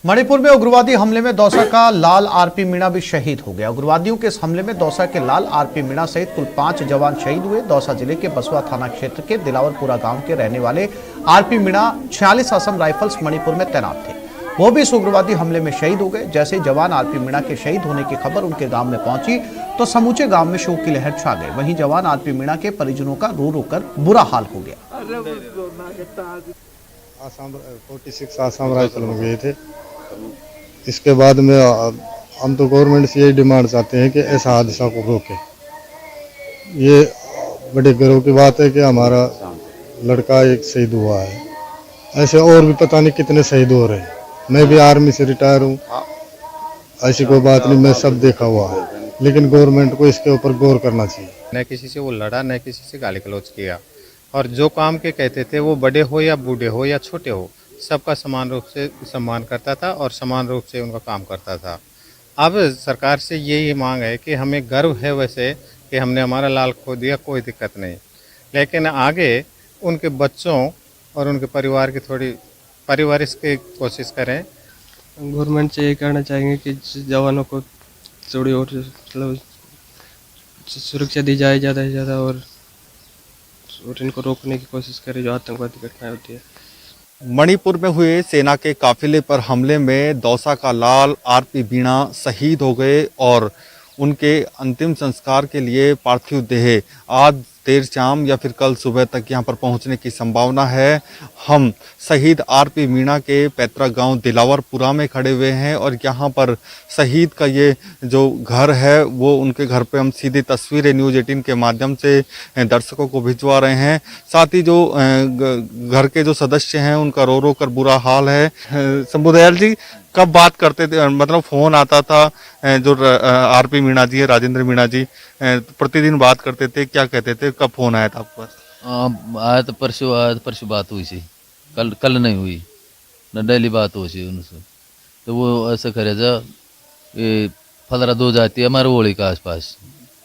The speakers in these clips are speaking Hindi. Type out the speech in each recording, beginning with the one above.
मणिपुर में उग्रवादी हमले में दौसा का लाल आरपी मीणा भी शहीद हो गया। उग्रवादियों के इस हमले में दौसा के लाल आरपी मीणा सहित कुल 5 जवान शहीद हुए। दौसा जिले के बसवा थाना क्षेत्र के दिलावरपुरा गांव के रहने वाले आरपी मीणा 46 असम राइफल्स मणिपुर में तैनात थे। वो भी इस उग्रवादी हमले में शहीद हो गए। जैसे जवान आरपी मीणा के शहीद होने की खबर उनके गांव में पहुंची तो समूचे गांव में शोक की लहर छा गई। वहीं जवान आरपी मीणा के परिजनों का रो रो कर बुरा हाल हो गया। आसाम 46 आसाम राइफल में गए थे। इसके बाद में हम तो गवर्नमेंट से यही डिमांड चाहते हैं कि ऐसा हादसा को रोके। ये बड़े गर्व की बात है कि हमारा लड़का एक शहीद हुआ है। ऐसे और भी पता नहीं कितने शहीद हो रहे हैं। मैं भी आर्मी से रिटायर हूँ। ऐसी कोई बात नहीं, मैं सब देखा हुआ है, लेकिन गवर्नमेंट को इसके ऊपर गौर करना चाहिए। न किसी से वो लड़ा, न किसी से गाली गलौज किया, और जो काम के कहते थे वो बड़े हो या बूढ़े हो या छोटे हो सबका समान रूप से सम्मान करता था और समान रूप से उनका काम करता था। अब सरकार से यही मांग है कि हमें गर्व है वैसे कि हमने हमारा लाल खो दिया, कोई दिक्कत नहीं, लेकिन आगे उनके बच्चों और उनके परिवार की थोड़ी परिवारिश की कोशिश करें। गवर्नमेंट से ये कहना चाहेंगे कि जवानों को थोड़ी और मतलब सुरक्षा दी जाए ज़्यादा से ज़्यादा, और इनको रोकने की कोशिश करें जो आतंकवादी घटनाएं होती है। मणिपुर में हुए सेना के काफिले पर हमले में दौसा का लाल आरपी मीणा शहीद हो गए और उनके अंतिम संस्कार के लिए पार्थिव देह आज देर शाम या फिर कल सुबह तक यहां पर पहुंचने की संभावना है। हम शहीद आरपी मीणा के पैतृक गांव दिलावरपुरा में खड़े हुए हैं और यहां पर शहीद का ये जो घर है वो उनके घर पे हम सीधी तस्वीरें न्यूज़ 18 के माध्यम से दर्शकों को भिजवा रहे हैं। साथ ही जो घर के जो सदस्य हैं उनका रो रो कर बुरा हाल है। शंभुदयाल जी, कब बात करते थे, मतलब फोन आता था जो आरपी मीणा जी है, राजेंद्र मीणा जी प्रतिदिन बात करते थे, क्या कहते थे, कब फोन आया था आपके पास? आया तो परसों बात हुई थी, कल नहीं हुई न, डेली बात हुई थी उनसे। तो वो ऐसा करे था, ये 15 जाती है हमारे ओड़ी के आसपास,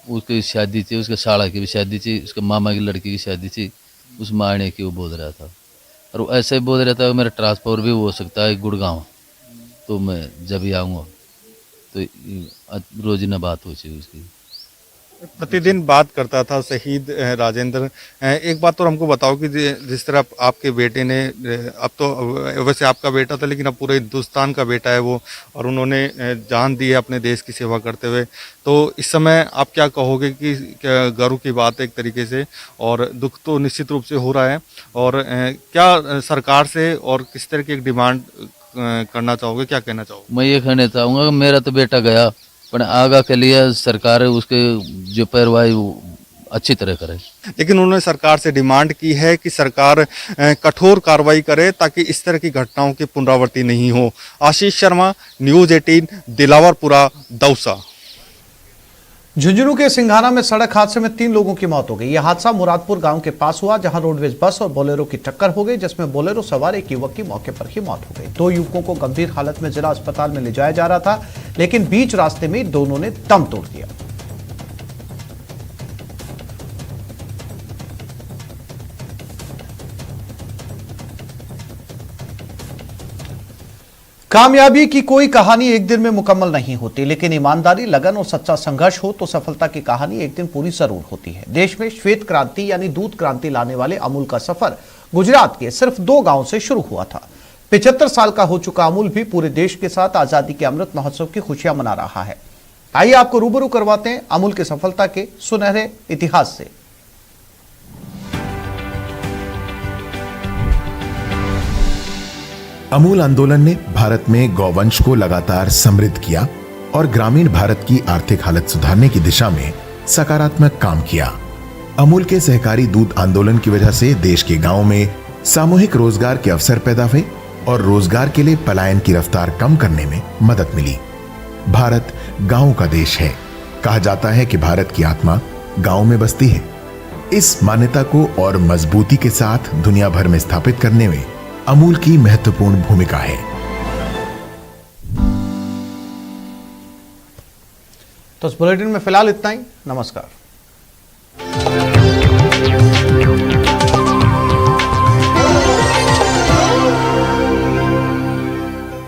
उसकी शादी थी, उसके साड़ा की भी शादी थी, उसके मामा की लड़की की शादी थी, उस मारने की वो बोल रहा था। और वो ऐसे ही बोल रहा था मेरा ट्रांसफर भी हो सकता है गुड़गांव, तो मैं जब ही आऊँगा। तो रोजाना बात हो थी उसकी, प्रतिदिन बात करता था शहीद राजेंद्र। एक बात तो हमको बताओ कि जिस तरह आपके बेटे ने, अब तो वैसे आपका बेटा था लेकिन अब पूरे हिंदुस्तान का बेटा है वो, और उन्होंने जान दी है अपने देश की सेवा करते हुए, तो इस समय आप क्या कहोगे कि गर्व की बात है एक तरीके से, और दुख तो निश्चित रूप से हो रहा है, और क्या सरकार से और किस तरह की एक डिमांड करना चाहोगे, क्या कहना चाहोगे? मैं ये कहना चाहूँगा मेरा तो बेटा गया, पर आगा के लिए सरकार उसके जो पैरवाई अच्छी तरह करे। लेकिन उन्होंने सरकार से डिमांड की है कि सरकार कठोर कार्रवाई करे ताकि इस तरह की घटनाओं की पुनरावृत्ति नहीं हो। आशीष शर्मा, न्यूज़ 18, दिलावरपुरा, दौसा। झुंझुनू के सिंघाना में सड़क हादसे में 3 लोगों की मौत हो गई। यह हादसा मुरादपुर गांव के पास हुआ, जहां रोडवेज बस और बोलेरो की टक्कर हो गई, जिसमें बोलेरो सवार एक युवक की मौके पर ही मौत हो गई। 2 युवकों को गंभीर हालत में जिला अस्पताल में ले जाया जा रहा था, लेकिन बीच रास्ते में दोनों ने दम तोड़ दिया। कामयाबी की कोई कहानी एक दिन में मुकम्मल नहीं होती, लेकिन ईमानदारी, लगन और सच्चा संघर्ष हो तो सफलता की कहानी एक दिन पूरी जरूर होती है। देश में श्वेत क्रांति यानी दूध क्रांति लाने वाले अमूल का सफर गुजरात के सिर्फ 2 गांव से शुरू हुआ था। 75 साल का हो चुका अमूल भी पूरे देश के साथ आजादी के अमृत महोत्सव की खुशियां मना रहा है। आइए आपको रूबरू करवाते हैं अमूल की सफलता के सुनहरे इतिहास से। अमूल आंदोलन ने भारत में गौवंश को लगातार समृद्ध किया और ग्रामीण भारत की आर्थिक हालत सुधारने की दिशा में सकारात्मक काम किया। अमूल के सहकारी दूध आंदोलन की वजह से देश के गांवों में सामूहिक रोजगार के अवसर पैदा हुए और रोजगार के लिए पलायन की रफ्तार कम करने में मदद मिली। भारत गांव का देश है। कहा जाता है कि भारत की आत्मा गांव में बसती है। इस मान्यता को और मजबूती के साथ दुनिया भर में स्थापित करने में अमूल की महत्वपूर्ण भूमिका है। तो इस बुलेटिन में फिलहाल इतना ही। नमस्कार।